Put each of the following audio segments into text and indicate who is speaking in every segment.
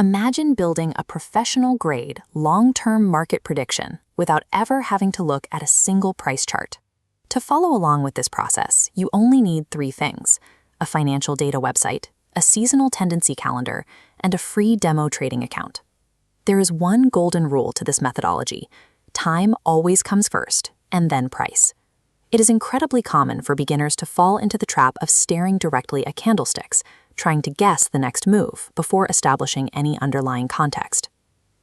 Speaker 1: Imagine building a professional-grade, long-term market prediction without ever having to look at a single price chart. To follow along with this process, you only need 3 things: a financial data website, a seasonal tendency calendar, and a free demo trading account. There is one golden rule to this methodology: time always comes first, and then price. It is incredibly common for beginners to fall into the trap of staring directly at candlesticks, trying to guess the next move before establishing any underlying context.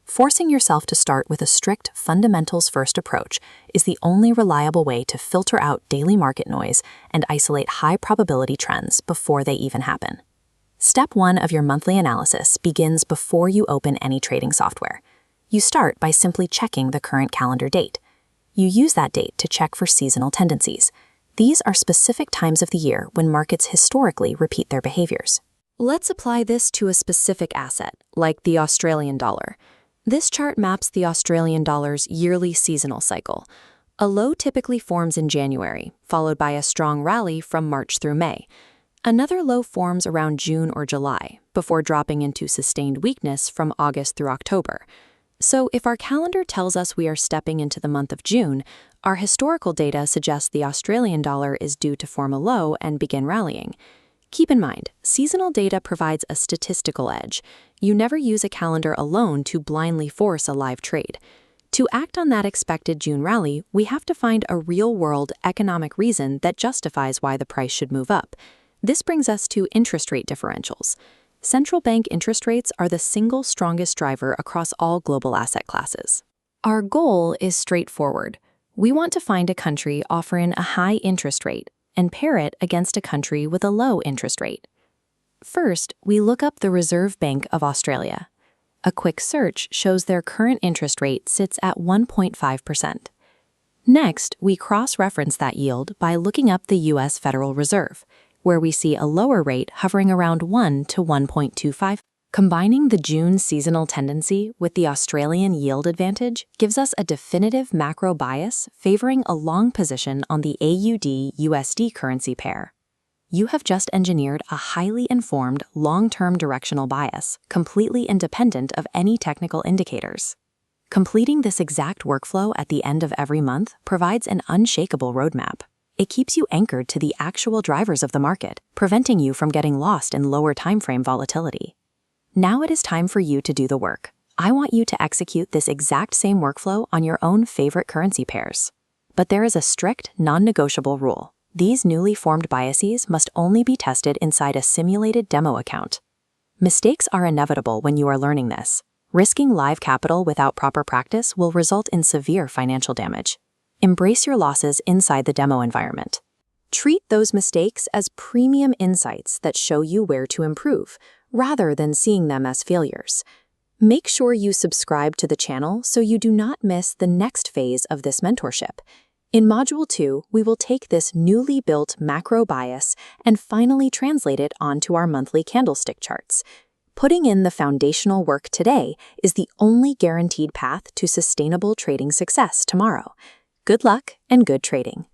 Speaker 1: Forcing yourself to start with a strict fundamentals-first approach is the only reliable way to filter out daily market noise and isolate high-probability trends before they even happen. Step 1 of your monthly analysis begins before you open any trading software. You start by simply checking the current calendar date. You use that date to check for seasonal tendencies. These are specific times of the year when markets historically repeat their behaviors. Let's apply this to a specific asset, like the Australian dollar. This chart maps the Australian dollar's yearly seasonal cycle. A low typically forms in January, followed by a strong rally from March through May. Another low forms around June or July, before dropping into sustained weakness from August through October. So if our calendar tells us we are stepping into the month of June, our historical data suggests the Australian dollar is due to form a low and begin rallying. Keep in mind, seasonal data provides a statistical edge. You never use a calendar alone to blindly force a live trade. To act on that expected June rally, we have to find a real-world economic reason that justifies why the price should move up. This brings us to interest rate differentials. Central bank interest rates are the single strongest driver across all global asset classes. Our goal is straightforward. We want to find a country offering a high interest rate and pair it against a country with a low interest rate. First, we look up the Reserve Bank of Australia. A quick search shows their current interest rate sits at 1.5%. Next, we cross-reference that yield by looking up the U.S. Federal Reserve, where we see a lower rate hovering around 1 to 1.25. Combining the June seasonal tendency with the Australian yield advantage gives us a definitive macro bias favoring a long position on the AUD-USD currency pair. You have just engineered a highly informed, long-term directional bias, completely independent of any technical indicators. Completing this exact workflow at the end of every month provides an unshakable roadmap. It keeps you anchored to the actual drivers of the market, preventing you from getting lost in lower timeframe volatility. Now it is time for you to do the work. I want you to execute this exact same workflow on your own favorite currency pairs. But there is a strict, non-negotiable rule. These newly formed biases must only be tested inside a simulated demo account. Mistakes are inevitable when you are learning this. Risking live capital without proper practice will result in severe financial damage. Embrace your losses inside the demo environment. Treat those mistakes as premium insights that show you where to improve, rather than seeing them as failures. Make sure you subscribe to the channel so you do not miss the next phase of this mentorship. In Module 2, we will take this newly built macro bias and finally translate it onto our monthly candlestick charts. Putting in the foundational work today is the only guaranteed path to sustainable trading success tomorrow. Good luck and good trading.